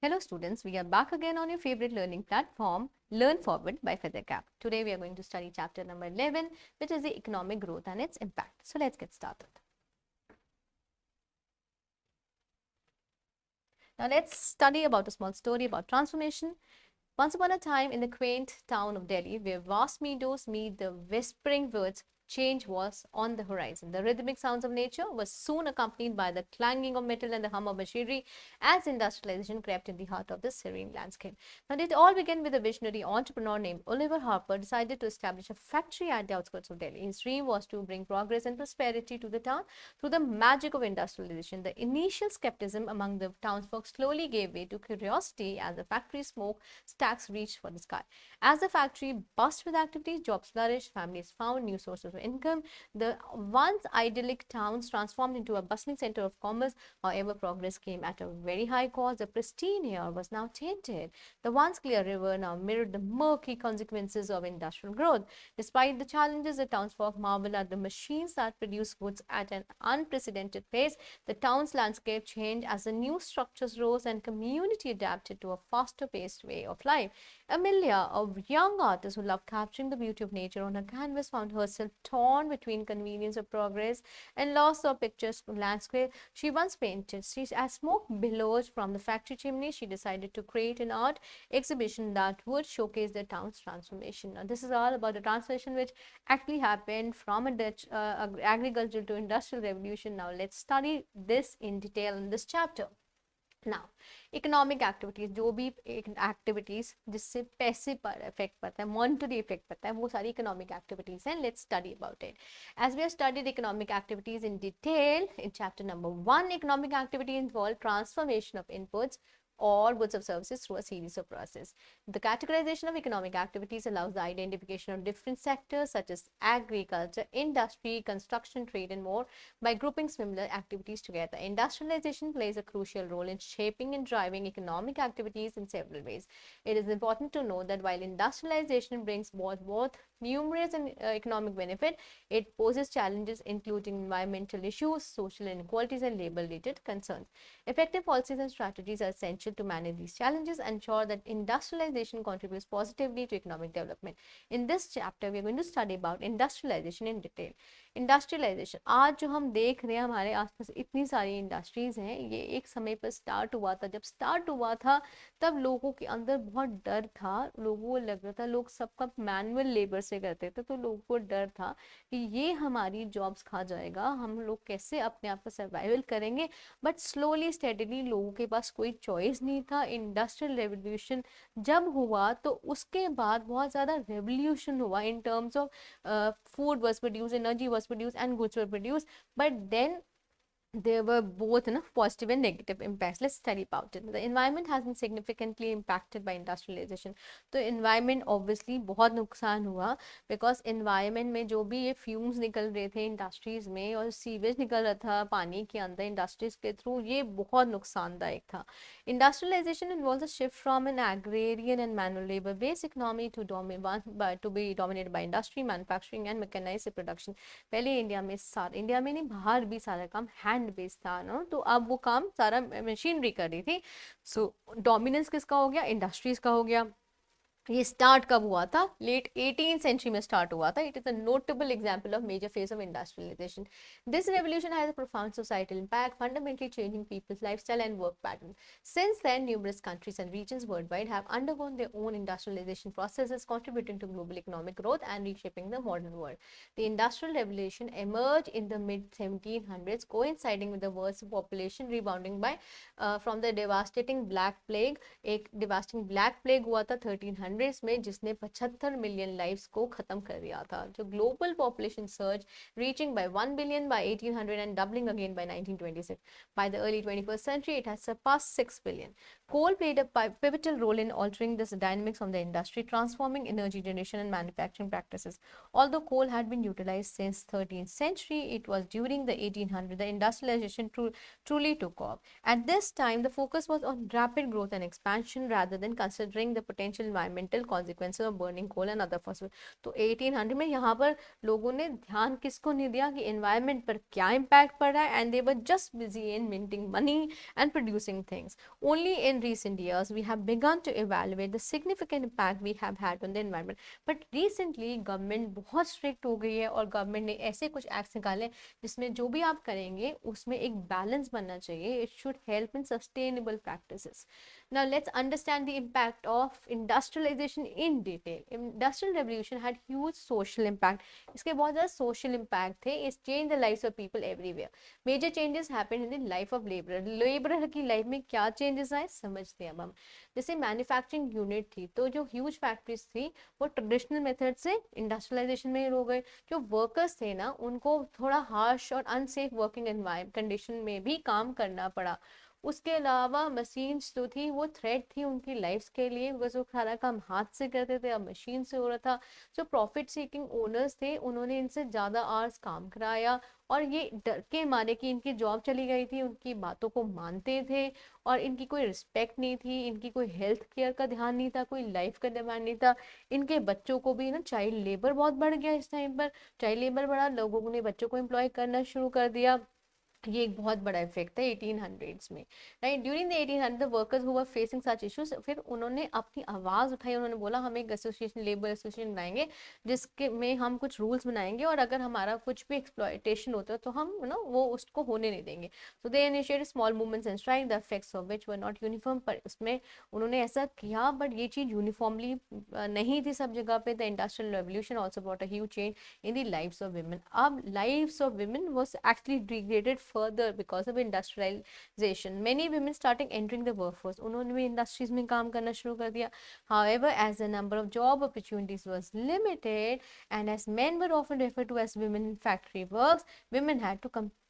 Hello students, we are back again on your favorite learning platform, Learn Forward by Feathercap. Today we are going to study chapter number 11, which is the economic growth and its impact. So let's get started. Now let's study about a small story about transformation. Once upon a time in the quaint town of Delhi, where vast meadows meet the whispering woods, change was on the horizon. The rhythmic sounds of nature were soon accompanied by the clanging of metal and the hum of machinery as industrialization crept in the heart of this serene landscape. Now, it all began with a visionary entrepreneur named Oliver Harper decided to establish a factory at the outskirts of Delhi. His dream was to bring progress and prosperity to the town through the magic of industrialization. The initial skepticism among the townsfolk slowly gave way to curiosity as the factory smoke stacks reached for the sky. As the factory buzzed with activity, jobs flourished, families found new sources of income. The once idyllic towns transformed into a bustling center of commerce. However, progress came at a very high cost. The pristine air was now tainted. The once clear river now mirrored the murky consequences of industrial growth. Despite the challenges, the townsfolk marveled at the machines that produce goods at an unprecedented pace. The town's landscape changed as the new structures rose and community adapted to a faster-paced way of life. Amelia, a young artist who loved capturing the beauty of nature on her canvas, found herself torn between convenience of progress and loss of picturesque landscape she once painted. As smoke billowed from the factory chimney, she decided to create an art exhibition that would showcase the town's transformation. Now, this is all about the transformation which actually happened from a Dutch agricultural to industrial revolution. Now, let's study this in detail in this chapter. Now, economic activities जो भी activities जिससे पैसे पर effect पड़ता है, monetary effect पड़ता है, वो सारी इकोनॉमिक एक्टिविटीज हैं. Let's study about it. As we have studied economic activities in detail in chapter number 1. Economic activity involve transformation of inputs or goods or services through a series of processes. The categorization of economic activities allows the identification of different sectors such as agriculture, industry, construction, trade, and more by grouping similar activities together. Industrialization plays a crucial role in shaping and driving economic activities in several ways. It is important to note that while industrialization brings both numerous and economic benefit, it poses challenges including environmental issues, social inequalities, and labor-related concerns. Effective policies and strategies are essential to manage these challenges and ensure that industrialization contributes positively to economic development. In this chapter, we are going to study about industrialization in detail. Industrialization आज जो हम देख रहे हैं हमारे आसपास इतनी सारी इंडस्ट्रीज हैं, ये एक समय पर स्टार्ट हुआ था. जब स्टार्ट हुआ था तब लोगों के अंदर बहुत डर था. लोगों को लग रहा था, लोग सबका मैनुअल लेबर से करते थे, तो लोगों को डर था कि ये हमारी जॉब्स खा जाएगा, हम लोग कैसे अपने आप को सर्वाइवल करेंगे. बट स्लोली स्टेडीली लोगों के पास कोई चॉइस नहीं था. इंडस्ट्रियल रेवोल्यूशन जब हुआ तो उसके बाद बहुत ज़्यादा रेवोल्यूशन हुआ इन terms of food was produced, energy was produced, and goods were produced. But then there were both positive and negative impacts. Let's study about it. The environment has been significantly impacted by industrialization. तो environment obviously बहुत नुकसान हुआ because environment में जो भी ये fumes निकल रहे थे industries में और सीवेज निकल रहा था पानी के अंदर industries के through, ये बहुत नुकसानदायक था. Industrialization involves a shift from an agrarian and manual labor based economy to be dominated by industry, manufacturing and mechanized production. पहले इंडिया में नहीं बाहर भी सारा काम हैंड बेस्ड था ना, तो अब वो काम सारा मशीनरी कर रही थी. सो डोमिनेंस किसका हो गया? इंडस्ट्रीज का हो गया. ये स्टार्ट कब हुआ था? लेट 18th सेंचुरी में स्टार्ट हुआ था. It is a notable example of major phase of industrialization. This revolution has a profound societal impact, fundamentally changing people's lifestyle and work pattern. Since then, numerous countries and regions worldwide have undergone their own industrialization processes, contributing to global economic growth and reshaping the modern world. The Industrial Revolution emerged in the mid-1700s, coinciding with the world's population rebounding from the devastating Black Plague. एक devastating Black Plague हुआ था 1300 में, जिसने 75 million lives को खत्म कर दिया था. जो global population surge reaching by 1 billion by 1800 and doubling again by 1926. By the early 21st century, it has surpassed 6 billion. Coal played a pivotal role in altering the dynamics of the industry, transforming energy generation and manufacturing practices. Although coal had been utilized since 13th century, it was during the 1800s the industrialization truly took off. At this time, the focus was on rapid growth and expansion rather than considering the potential environmental environmental consequences of burning coal and other fossil। तो 1800 में यहाँ पर लोगों ने ध्यान किसको नहीं दिया कि environment पर क्या impact पड़ रहा है, and they were just busy in minting money and producing things। Only in recent years we have begun to evaluate the significant impact we have had on the environment। but recently government बहुत strict हो गई है और government ने ऐसे कुछ acts निकाले जिसमें जो भी आप करेंगे उसमें एक balance बनना चाहिए। it should help in sustainable practices। now let's understand the impact of industrialization in detail। industrial revolution had huge social impact। इसके बहुत ज़्यादा social impact थे। it changed the lives of people everywhere। major changes happened in the life of laborer। laborer की life में क्या changes आए समझते हैं अब हम। जैसे मैन्युफैक्चरिंग यूनिट थी तो जो ह्यूज फैक्ट्रीज थी वो ट्रेडिशनल मेथड से इंडस्ट्रियलाइजेशन में हो गए। जो वर्कर्स थे ना उनको थोड़ा हार्श और अनसेफ वर्किंग एनवायरमेंट कंडीशन में भी काम करना पड़ा। उसके अलावा मशीन्स जो थी वो थ्रेट थी उनकी लाइफ्स के लिए, बिकॉज वो सारा काम हाथ से करते थे, अब मशीन से हो रहा था। जो प्रॉफिट सीकिंग ओनर्स थे उन्होंने इनसे ज़्यादा आवर्स काम कराया और ये डर के मारे कि इनकी जॉब चली गई थी उनकी बातों को मानते थे और इनकी कोई रिस्पेक्ट नहीं थी, इनकी कोई हेल्थ केयर का ध्यान नहीं था, कोई लाइफ का ध्यान नहीं था। इनके बच्चों को भी ना चाइल्ड लेबर बहुत बढ़ गया इस टाइम पर। चाइल्ड लेबर बढ़ा, लोगों ने बच्चों को एम्प्लॉय करना शुरू कर दिया। ये एक बहुत बड़ा इफेक्ट है 1800s में, right. During the 1800 the workers who were facing such issues, फिर उन्होंने अपनी आवाज उठाई, उन्होंने बोला हम एक एसोसिएशन, लेबर एसोसिएशन बनाएंगे जिसके में हम कुछ रूल्स बनाएंगे और अगर हमारा कुछ भी एक्सप्लॉयटेशन होता है तो हम वो उसको होने नहीं देंगे। So they initiated small movements and strike, the effects of which were not uniform. पर उसमें उन्होंने ऐसा किया बट ये चीज यूनिफॉर्मली नहीं थी सब जगह पे। The industrial revolution also brought a huge change in the lives of women। अब lives of women was actually degraded further because of industrialization। many women starting entering the workforce, उन्होंने भी industries में काम करना शुरू कर दिया। however as the number of job opportunities was limited and as men were often referred to as women in factory works, women had to compete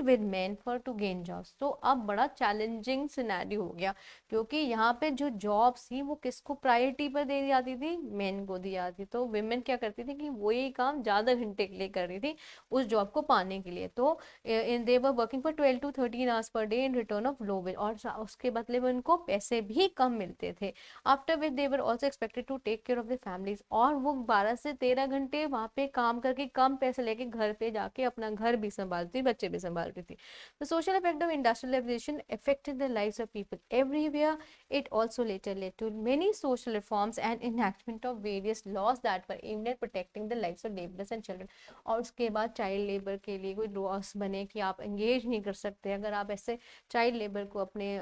with men for to gain jobs। तो अब बड़ा challenging scenario हो गया क्योंकि यहाँ पे जो jobs थी वो किसको प्रायोरिटी पर दी जाती थी, मेन को दी जाती। तो विमेन क्या करती थी कि वही काम ज्यादा घंटे के लिए कर रही थी उस जॉब को पाने के लिए। तो in they were working for 12 to 13 hours per day in return of low wage, और उसके बदले में उनको पैसे भी कम मिलते थे। After which they were also expected to take care of the families, और वो 12 से 13 घंटे वहां पे काम करके कम पैसे लेके घर पे जाके अपना घर भी संभालती, बच्चे भी संभालती थी। The social effect of industrialization affected the lives of people everywhere। It also later led to many social reforms and enactment of various laws that were aimed at protecting the lives of laborers and children। और उसके बाद child labour के लिए कोई loss बने कि आप engage नहीं कर सकते, अगर आप ऐसे चाइल्ड लेबर को अपने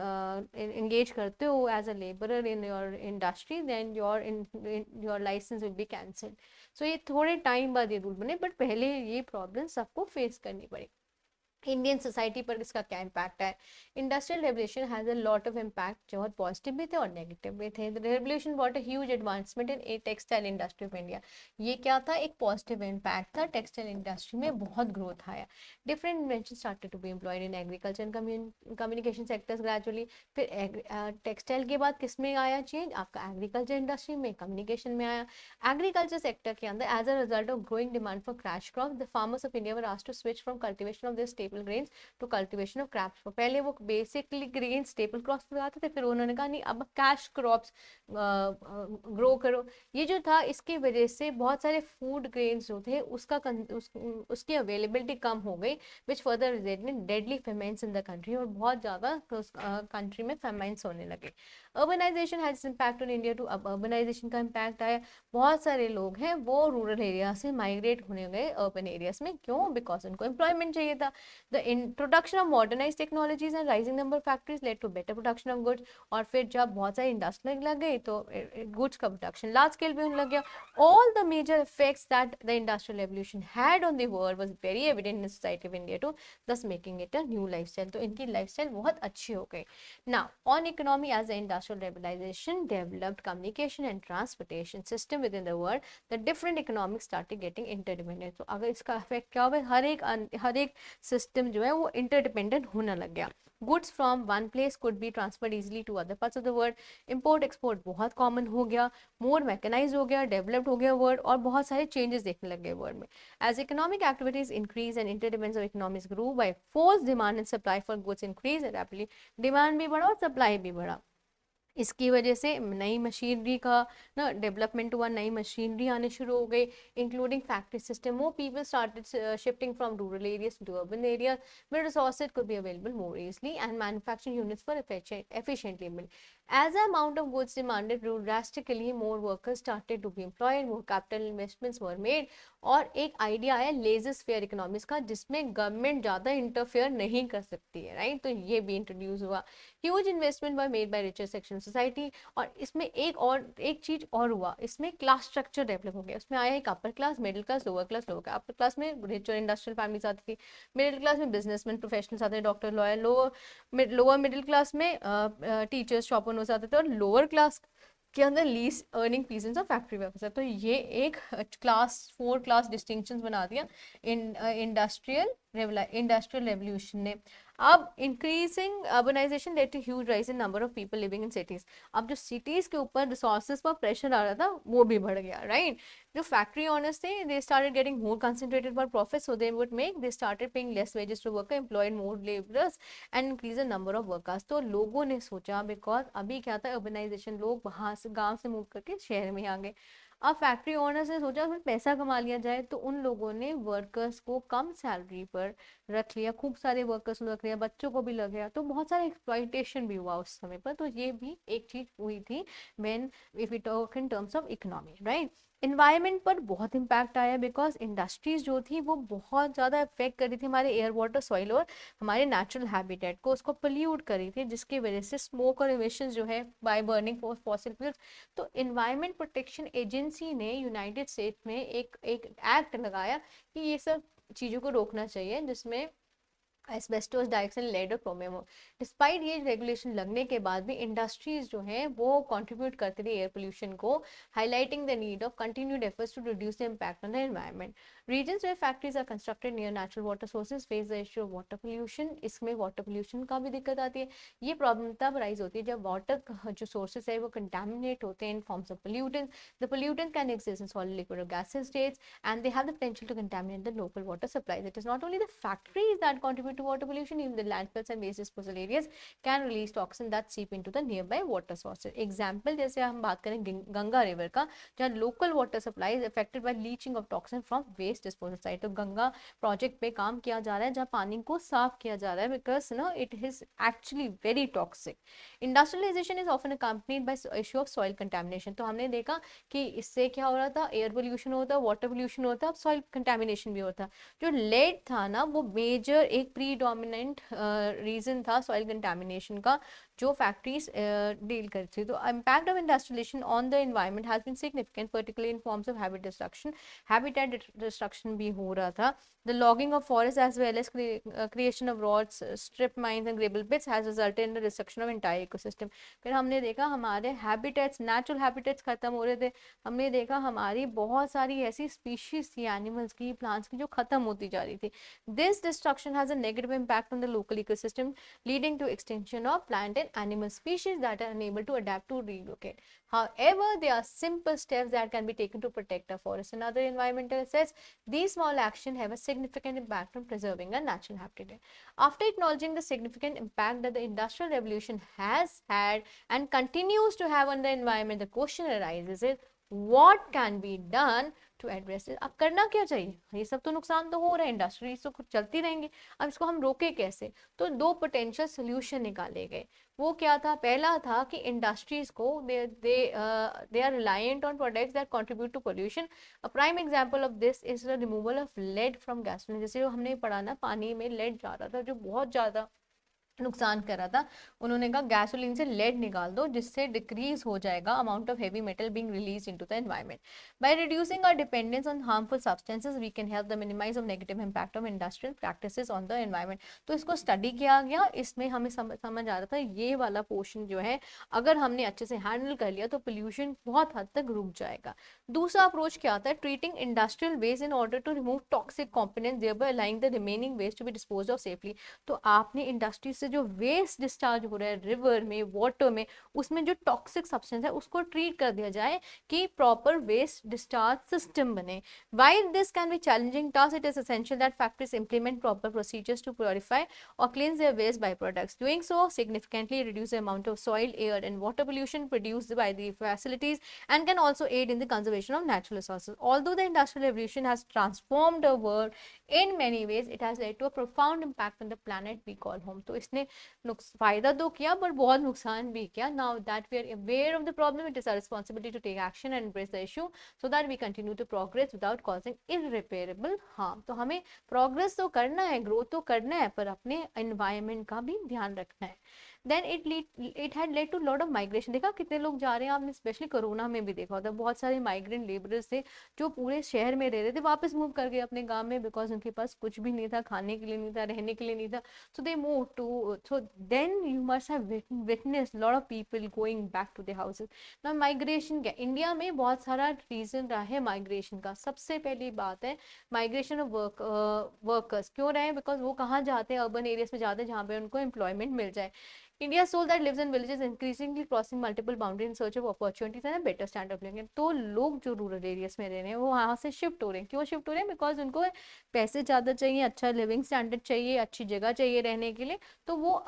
एंगेज करते हो as a labourer in your industry then your licence will be cancelled. So ये थोड़े टाइम बाद ये रूल बने बट पहले ये प्रॉब्लम सबको फेस करनी पड़ी। इंडियन सोसाइटी पर इसका क्या इम्पैक्ट है। Industrial revolution has a lot of impact, जो बहुत पॉजिटिव भी थे और नेगेटिव भी थे। The revolution bought a huge advancement in a textile industry of India. ये क्या था, एक पॉजिटिव इम्पैक्ट था, टेक्सटाइल इंडस्ट्री में बहुत ग्रोथ आया। Different invention started to be employed in agriculture and communication sectors gradually. फिर टेक्सटाइल के बाद किस में आया चेंज, आपका एग्रीकल्चर इंडस्ट्री में, कम्युनिकेशन में आया। एग्रीकल्चर सेक्टर के अंदर as a result of growing demand for cash crop, the farmers of India were asked to switch from cultivation of this grains to cultivation of crops. पहले वो basically grain staple crops लगाते थे, फिर उन्होंने कहा नहीं अब कैश क्रॉप्स ग्रो करो। ये जो था इसकी वजह से बहुत सारे फूड ग्रेन्स जो थे उसकी अवेलेबिलिटी कम हो गई, which further resulted in deadly famines in the country, और बहुत ज़्यादा कंट्री में फेमाइन्स होने लगे। Urbanisation has impact on India too, अब अर्बनाइजेशन का इम्पैक्ट आया, बहुत सारे लोग हैं वो रूरल एरिया से माइग्रेट होने गए अर्बन एरियाज में। क्यों, बिकॉज उनको एम्प्लॉयमेंट चाहिए था। The introduction of modernized technologies and rising number of factories led to better production of goods। और फिर जब बहुत सारी इंडस्ट्री लग गई तो गुड्स का प्रोडक्शन लार्ज स्केल पे होने लग गया। All the major effects that the industrial revolution had on the world was very evident in the society of India too, thus making it a new lifestyle। तो इनकी lifestyle बहुत अच्छी हो गई। Now on economy, as the industrial revolution developed communication and transportation system within the world, the different economics started getting interdependent। तो अगर इसका effect क्या हुआ, हर एक सिस्टम जो है वो इंटरडिपेंडेंट होने लग गया। Goods from one place could be transferred easily to other parts of the world. Import export बहुत कॉमन हो गया, मोर मैकेनाइज हो गया, डेवलप्ड हो गया वर्ल्ड, और बहुत सारे चेंजेस देखने लग गए वर्ल्ड में। As economic activities increase and interdependence of economics grow by force demand and supply for goods increase rapidly. Demand भी बढ़ा और सप्लाई भी बढ़ा। इसकी वजह से नई मशीनरी का ना डेवलपमेंट हुआ, नई मशीनरी आने शुरू हो गई, including factory system. More people started shifting from rural areas to urban areas where resources could be available more easily and manufacturing units were efficiently built. As the amount of goods demanded grew drastically, more workers started to be employed, more capital investments were made. और एक idea आया laser fair economics का, जिसमें government ज़्यादा interfere नहीं कर सकती है, राइट. तो ये भी इंट्रोड्यूस हुआ. Huge investment were made by richer section society. और इसमें एक चीज और हुआ, इसमें क्लास स्ट्रक्चर डेवलप हो गया. उसमें आया एक upper class, middle class, lower class. Lower upper class में रिच और इंडस्ट्रियल फैमिलीज आती थी, मिडिल क्लास में बिजनेसमैन प्रोफेशनल्स आते थे, doctor lawyer. Lower middle class में टीचर्स शॉप ओनर्स आते थे, और लोअर क्लास के अंदर लीस्ट अर्निंग पीसेंट्स और फैक्ट्री वर्कर्स है. तो ये एक क्लास 4 क्लास डिस्टिंक्शन बना दिया इंडस्ट्रियल रेवोल्यूशन ने. अब increasing urbanization led to huge rise in number of people living in cities. अब जो सिटीज के ऊपर रिसोर्सेज पर प्रेशर आ रहा था वो भी बढ़ गया, राइट. जो फैक्ट्री ओनर्स थे, they started getting more concentrated for profit, so they would make, they started paying less wages to worker, employed more labourers and increase the number of workers. तो लोगों ने सोचा, बिकॉज अभी क्या था, urbanisation, लोग वहां से गांव से मूव करके शहर में आ गए. अब फैक्ट्री ओनर्स ने सोचा उसमें पैसा कमा लिया जाए, तो उन लोगों ने वर्कर्स को कम सैलरी पर रख लिया, खूब सारे वर्कर्स रख लिया, बच्चों को भी लग गया, तो बहुत सारा एक्सप्लॉइटेशन भी हुआ उस समय पर. तो ये भी एक चीज हुई थी when if we talk in terms of economy, right. Environment पर बहुत इम्पैक्ट आया, बिकॉज इंडस्ट्रीज जो थी वो बहुत ज़्यादा इफेक्ट कर रही थी हमारे एयर वाटर सॉइल और हमारे नेचुरल हैबिटेट को, उसको पोल्यूट कर रही थी, जिसकी वजह से स्मोक और इमिशन जो है बाय बर्निंग फॉसिल फ्यूल्स. तो इन्वायरमेंट प्रोटेक्शन एजेंसी ने यूनाइटेड स्टेट्स में एक एक्ट लगाया कि ये सब चीज़ों को रोकना चाहिए, जिसमें एस्बेस्टोस, डाइऑक्साइड, लेड और क्रोमियम. डिस्पाइट ये रेगुलेशन लगने के बाद भी इंडस्ट्रीज जो हैं वो कंट्रीब्यूट करती रही एयर पोल्यूशन को, highlighting the need of continued efforts to reduce the impact on the environment. Regions where factories are constructed near natural water sources face the issue of water pollution. इसमें water pollution का भी दिक्कत आती है. ये problem तब rise होती है जब वाटर जो सोर्सेज है वो कंटेमिनेट होते हैं in forms of pollutants. The pollutant can exist in solid, liquid और gases states and they have the potential to contaminate the local water supplies. It is not only the factories that contribute to water pollution, even the landfills and waste disposal areas can release toxins that seep into the nearby water sources. Example जैसे हम बात करें Ganga river का, जहाँ local water supply is affected by leaching of toxin from waste disposal site. तो Ganga project पे काम किया जा रहा है जहाँ पानी को साफ किया जा रहा है, because it is actually very toxic. Industrialization is often accompanied by issue of soil contamination. तो हमने देखा कि इससे क्या हो रहा था, एयर पोल्यूशन होता, वाटर पोल्यूशन होता, अब सॉइल कंटेमिनेशन भी होता. जो लेड था ना, वो मेजर एक प्रीडोमिनेंट रीजन था सॉइल कंटेमिनेशन का, जो फैक्ट्रीज डील करती थी. तो impact of industrialization on the environment has been significant, particularly in forms of habitat destruction भी हो रहा था. The logging of forests as well as creation of roads, strip mines and gravel pits has resulted in the destruction of entire ecosystem. फिर हमने देखा हमारे habitats, natural habitats खत्म हो रहे थे. हमने देखा हमारी बहुत सारी ऐसी स्पीशीज थी, एनिमल्स की, प्लांट्स की, जो खत्म होती जा रही थी. This destruction has a negative impact on the local ecosystem, leading to extension of plant and animal species that are unable to adapt to relocate. However, there are simple steps that can be taken to protect our forests and other environmental assets. These small actions have a significant impact on preserving our natural habitat. After acknowledging the significant impact that the Industrial Revolution has had and continues to have on the environment, the question arises is what can be done to address it. अब करना क्या चाहिए, ये सब तो नुकसान तो हो रहा है, इंडस्ट्रीज तो कुछ चलती रहेंगी, अब इसको हम रोके कैसे. तो दो पोटेंशियल सोल्यूशन निकाले गए. वो क्या था, पहला था कि इंडस्ट्रीज को they are reliant on products that contribute to pollution. A prime example of this is the removal of lead from gasoline. जैसे हमने पढ़ा ना, पानी में लेड जा रहा था जो बहुत ज्यादा नुकसान कर रहा था, उन्होंने कहा गैसोलीन से लेड निकाल दो, जिससे डिक्रीज हो जाएगा amount of heavy metal being release into the environment. By reducing our dependence on harmful substances we can help the minimize of negative impact of industrial practices on the environment. तो इसको study किया गया, इसमें हमें समझ आ रहा था ये वाला पोर्शन जो है अगर हमने अच्छे से हैंडल कर लिया तो पोल्यूशन बहुत हद तक रुक जाएगा. दूसरा अप्रोच क्या आता है, treating industrial waste in order to remove toxic components, thereby allowing the remaining waste to be disposed of safely. तो आपने इंडस्ट्री से जो वेस्ट डिस्चार्ज हो रहा है रिवर में, वाटर में, उसमें जो टॉक्सिक सब्सटेंस है उसको ट्रीट कर दिया जाए कि प्रॉपर वेस्ट डिस्चार्ज सिस्टम बने. While this can be challenging task, it is essential that factories implement proper procedures to purify or cleanse their waste byproducts. Doing so significantly reduce the amount of soil, air, and water pollution produced by the facilities and can also aid in the conservation of natural resources. Although the Industrial Revolution has transformed our world in many ways, it has led to a profound impact on the planet we call home. तो इसने फायदा तो किया पर बहुत नुकसान भी किया. Now that we are aware of the problem, it is our responsibility to take action and embrace the issue so that we continue to progress without causing irreparable harm. तो हमें progress तो करना है, growth तो करना है, पर अपने environment का भी ध्यान रखना है. Then it had led to lot of migration. देखा कितने लोग जा रहे हैं, आपने स्पेशली कोरोना में भी देखा होता है, बहुत सारे माइग्रेंट लेबरर्स थे जो पूरे शहर में रह रहे थे, वापस मूव कर गए अपने गांव में बिकॉज उनके पास कुछ भी नहीं था, खाने के लिए नहीं था, रहने के लिए नहीं था. So they moved to, so then you must have witnessed lot of people going back to their houses. Now migration क्या, इंडिया में बहुत सारा रीजन रहा है माइग्रेशन का. सबसे पहली बात है माइग्रेशन ऑफ वर्कर्स. क्यों रहे हैं? बिकॉज वो कहाँ जाते हैं, अर्बन एरियाज में जाते हैं जहाँ पे उनको एम्प्लॉयमेंट मिल जाए. India's soul that lives in villages increasingly crossing multiple boundaries in search of opportunities and a better standard of living. तो लोग जो रूरल एरियाज में रह रहे हैं वो वहाँ से शिफ्ट हो रहे हैं. क्यों शिफ्ट हो रहे हैं? बिकॉज उनको पैसे ज़्यादा चाहिए, अच्छा लिविंग स्टैंडर्ड चाहिए, अच्छी जगह चाहिए रहने के लिए, तो वो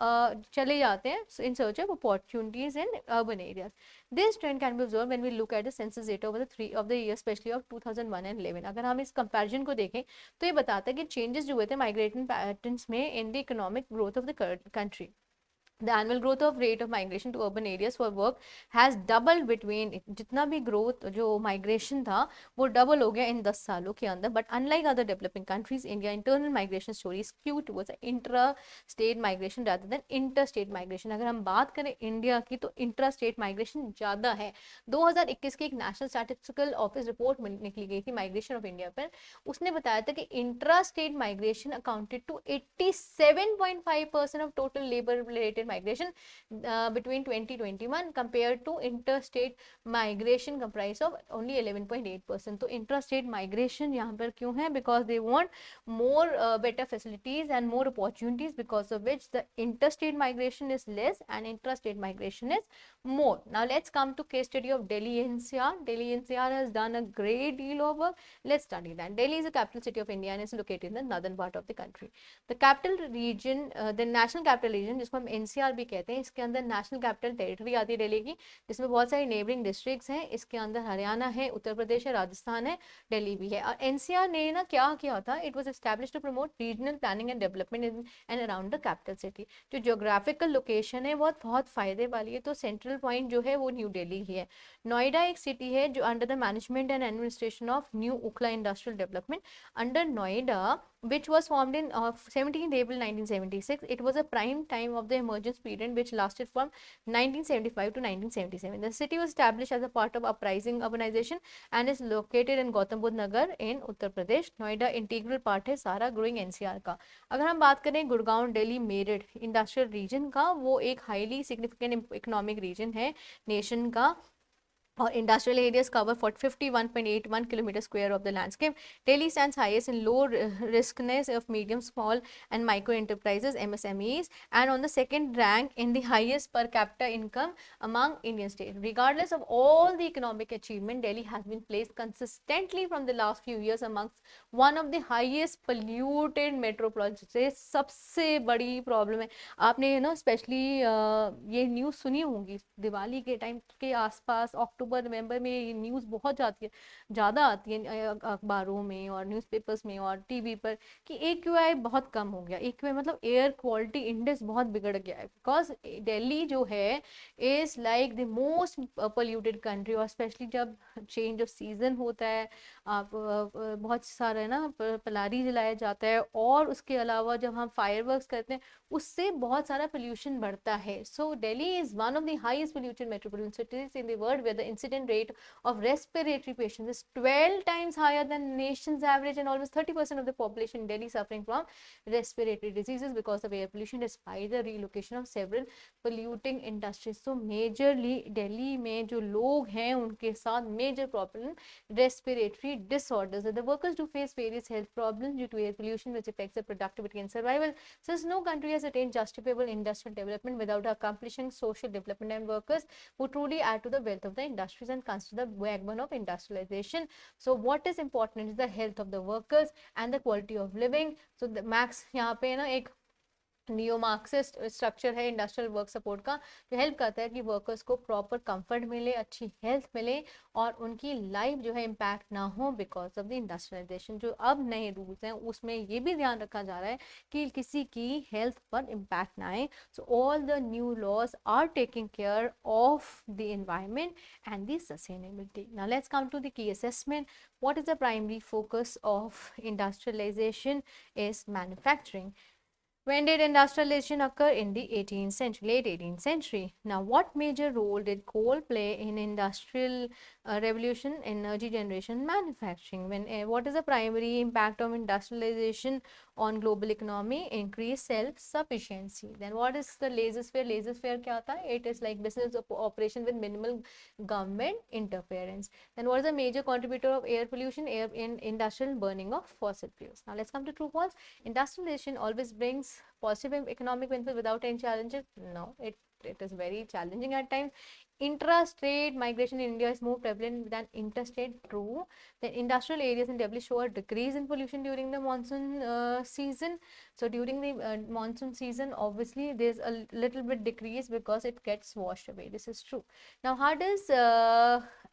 चले जाते हैं in search of opportunities in urban areas. This trend can be observed when we look at the census data over the three of the years, especially of 2001 and 11. अगर हम इस कंपैरिजन को देखें तो ये बताता है कि चेंजेस जो हुए थे माइग्रेशन पैटर्न्स में in the economic growth of the country. The annual growth of rate of migration to urban areas for work has doubled between, जितना भी growth जो migration था वो double हो गया इन 10 सालों के अंदर. But unlike other developing countries, India internal migration story is skewed towards intra-state migration rather than interstate migration. अगर हम बात करें इंडिया की तो intra-state migration ज़्यादा है. 2021 की एक नेशनल स्टैटिस्टिकल ऑफिस रिपोर्ट निकली गई थी माइग्रेशन ऑफ इंडिया पर. उसने बताया था कि intrastate migration accounted to 87.5% of total labour related migration between 2021 compared to interstate migration comprised of only 11.8%. तो intrastate migration यहाँ पर क्यों है? Because they want more better facilities and more opportunities, because of which the interstate migration is less and intrastate migration is more. Now let's come to case study of Delhi NCR. Delhi NCR has done a great deal of work. Let's study that. Delhi is the capital city of India and is located in the northern part of the country. The capital region, the national capital region जिसको हम NCR भी कहते हैं, इसके अंदर national capital territory आती है दिल्ली की, जिसमें बहुत सारी नेबरिंग डिस्ट्रिक्ट्स हैं. इसके अंदर हरियाणा है, उत्तर प्रदेश है, राजस्थान है, दिल्ली भी है. और एनसीआर ने ना क्या किया था, it was established to promote regional planning and development in and around the capital city. जो ज्योग्राफिकल लोकेशन है बहुत बहुत फायदे वाली है. तो सेंट्रल पॉइंट जो है वो न्यू दिल्ली ही है. नोएडा एक सिटी है जो under the management and administration of New Okhla industrial development. Under Noida, which was formed in 17th April 1976. It was a prime time of the emergence period which lasted from 1975 to 1977. The city was established as a part of uprising urbanization and is located in Gautam Budh Nagar in Uttar Pradesh. Noida integral part है सारा growing NCR का. अगर हम बात करें Gurgaon, Delhi, Meerut industrial region का, वो एक हाईली सिग्निफिकेंट इकोनॉमिक रीजन है नेशन का. और industrial areas cover for 51.81 kilometer square of the landscape. Delhi stands highest in low riskness of medium, small and micro enterprises (MSMEs) and on the second rank in the highest per capita income among Indian states. Regardless of all the economic achievement, Delhi has been placed consistently from the last few years amongst one of the highest polluted metropolises. सबसे बड़ी problem है, आपने specially ये news सुनी होगी दिवाली के time के आसपास, अक्टूबर नवंबर में ये न्यूज़ बहुत ज़्यादा आती है अखबारों में और न्यूज़पेपर्स में और टीवी पर कि AQI बहुत कम हो गया. AQI मतलब एयर क्वालिटी इंडेक्स बहुत बिगड़ गया है. बिकॉज दिल्ली जो है is like the most polluted country. और स्पेशली जब चेंज ऑफ सीजन होता है, आप बहुत सारा पलारी जलाया जाता है, और उसके अलावा जब हम फायरवर्क्स करते हैं उससे बहुत सारा पोल्यूशन बढ़ता है. So Delhi is one of the highest polluted metropolitan cities in the world where the incident rate of respiratory patients is 12 times higher than nation's average, and almost 30% of the population in Delhi suffering from respiratory diseases because of air pollution despite the relocation of several polluting industries. So majorly Delhi में जो लोग हैं उनके साथ major problem respiratory disorders. The workers do face various health problems due to air pollution, which affects their productivity and survival. Since no country has attained justifiable industrial development without accomplishing social development, and workers who truly add to the wealth of the industries and consider the backbone of industrialization. So what is important is the health of the workers and the quality of living. So the max यहाँ पे ना एक neo Marxist structure है industrial work support का, जो help करता है कि वर्कर्स को प्रॉपर कंफर्ट मिले, अच्छी हेल्थ मिले और उनकी लाइफ जो है इम्पैक्ट ना हो बिकॉज ऑफ द इंडस्ट्रियलाइजेशन. जो अब नए रूल्स हैं उसमें ये भी ध्यान रखा जा रहा है कि किसी की हेल्थ पर इम्पैक्ट ना आए. So all the new laws are taking care of the environment and the sustainability. Now let's come to the key assessment. What is the primary focus of industrialization? Is manufacturing. When did industrialization occur? In the 18th century, late 18th century. Now, what major role did coal play in industrial revolution, energy generation, manufacturing? What is the primary impact of industrialization on global economy? Increased self-sufficiency. Then what is the laissez-faire? Laissez-faire क्या होता है? It is like business operation with minimal government interference. Then what is the major contributor of air pollution? Air in industrial burning of fossil fuels. Now let's come to true false. Industrialization always brings positive economic benefits without any challenges? No, it is very challenging at times. Intrastate migration in India is more prevalent than interstate. True. Then industrial areas in Delhi show a decrease in pollution during the monsoon season. So during the monsoon season, obviously there's a little bit decrease because it gets washed away. This is true. Now, how does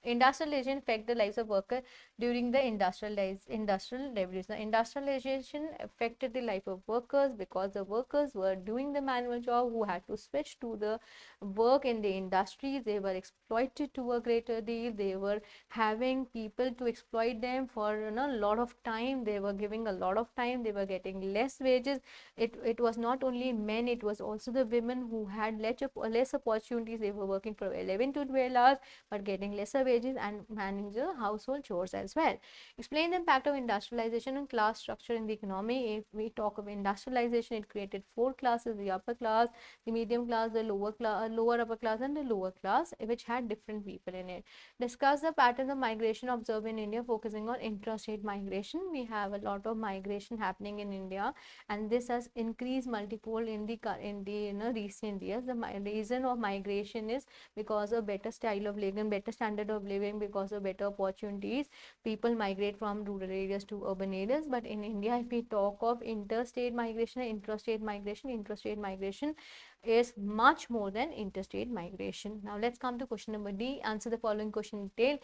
industrialization affect the lives of workers during the industrial revolution? The industrialization affected the life of workers because the workers were doing the manual job who had to switch to the work in the industries. They were exploited to a greater deal. They were having people to exploit them for a lot of time. They were giving a lot of time. They were getting less wages. It was not only men, it was also the women who had less opportunities. They were working for 11 to 12 hours but getting lesser wages and managing the household chores as well. Explain the impact of industrialization and class structure in the economy. If we talk of industrialization, it created four classes: the upper class, the medium class, the lower upper class, and the lower class, which had different people in it. Discuss the patterns of migration observed in India, focusing on intrastate migration. We have a lot of migration happening in India, and this has increased multifold in the recent years. The reason of migration is because of better style of living, better standard of living, because of better opportunities. People migrate from rural areas to urban areas. But in India, if we talk of interstate migration and intrastate migration is much more than interstate migration. Now let's come to question number D. Answer the following question in detail.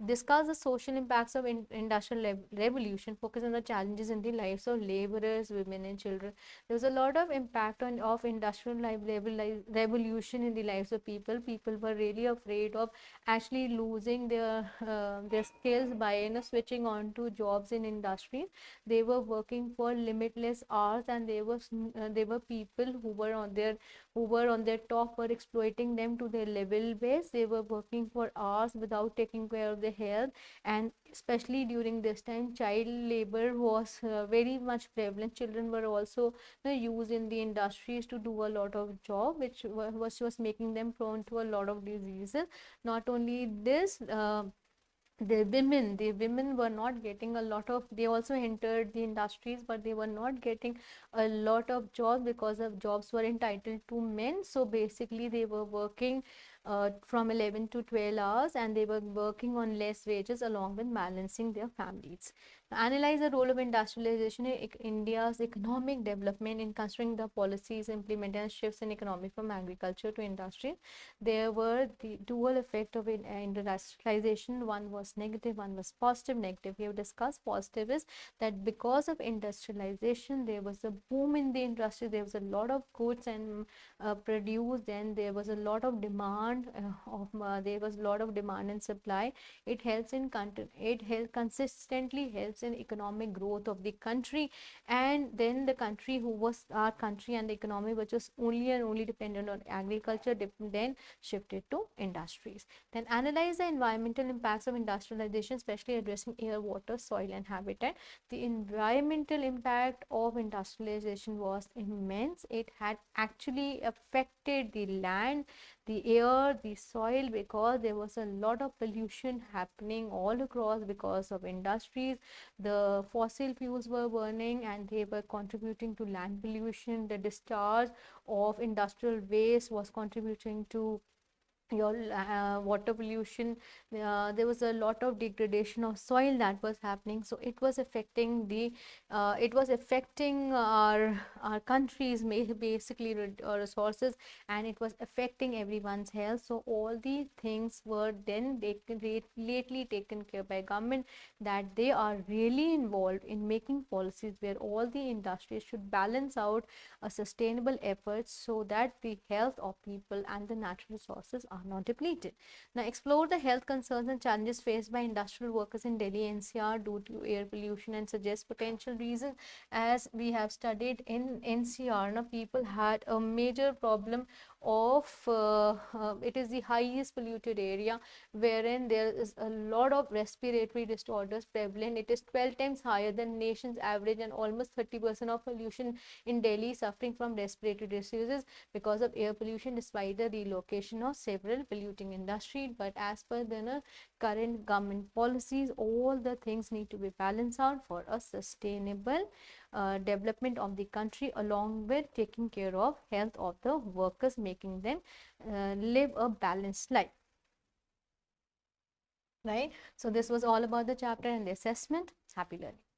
Discuss the social impacts of industrial revolution. Focus on the challenges in the lives of laborers, women and children. There was a lot of impact of industrial revolution in the lives of people. People were really afraid of actually losing their skills by switching on to jobs in industries. They were working for limitless hours, and there were people who were on their top were exploiting them to their level base. They were working for hours without taking care of their health, and especially during this time child labor was very much prevalent. Children were also used in the industries to do a lot of job, which was making them prone to a lot of diseases. Not only this, the women were not getting a lot of, they also entered the industries, but they were not getting a lot of jobs because of jobs were entitled to men. So basically they were working from 11 to 12 hours, and they were working on less wages along with balancing their families. Analyze the role of industrialization in India's economic development in considering the policies implemented and shifts in economy from agriculture to industry. There were the dual effect of industrialization. One was negative, one was positive. Negative, we have discussed. Positive is that because of industrialization, there was a boom in the industry. There was a lot of goods and produced, and there was a lot of demand demand there was a lot of demand and supply. It helps in consistently helps in economic growth of the country. And then the country who was our country and the economy which was only and only dependent on agriculture then shifted to industries. Then analyze the environmental impacts of industrialization, especially addressing air, water, soil and habitat. The environmental impact of industrialization was immense. It had actually affected the land, the air, the soil, because there was a lot of pollution happening all across because of industries. The fossil fuels were burning and they were contributing to land pollution. The discharge of industrial waste was contributing to your water pollution. There was a lot of degradation of soil that was happening, so it was affecting the it was affecting our country's basically resources, and it was affecting everyone's health. So all these things were then lately taken care by government, that they are really involved in making policies where all the industries should balance out a sustainable efforts so that the health of people and the natural resources are not depleted. Now, explore the health concerns and challenges faced by industrial workers in Delhi NCR due to air pollution and suggest potential reasons. As we have studied in NCR, now people had a major problem of it is the highest polluted area wherein there is a lot of respiratory disorders prevalent. It is 12 times higher than nation's average, and almost 30% of pollution in Delhi suffering from respiratory diseases because of air pollution, despite the relocation of several polluting industries. But as per the current government policies, all the things need to be balanced out for a sustainable development of the country, along with taking care of health of the workers, making them live a balanced life. Right? So this was all about the chapter and the assessment. Happy learning.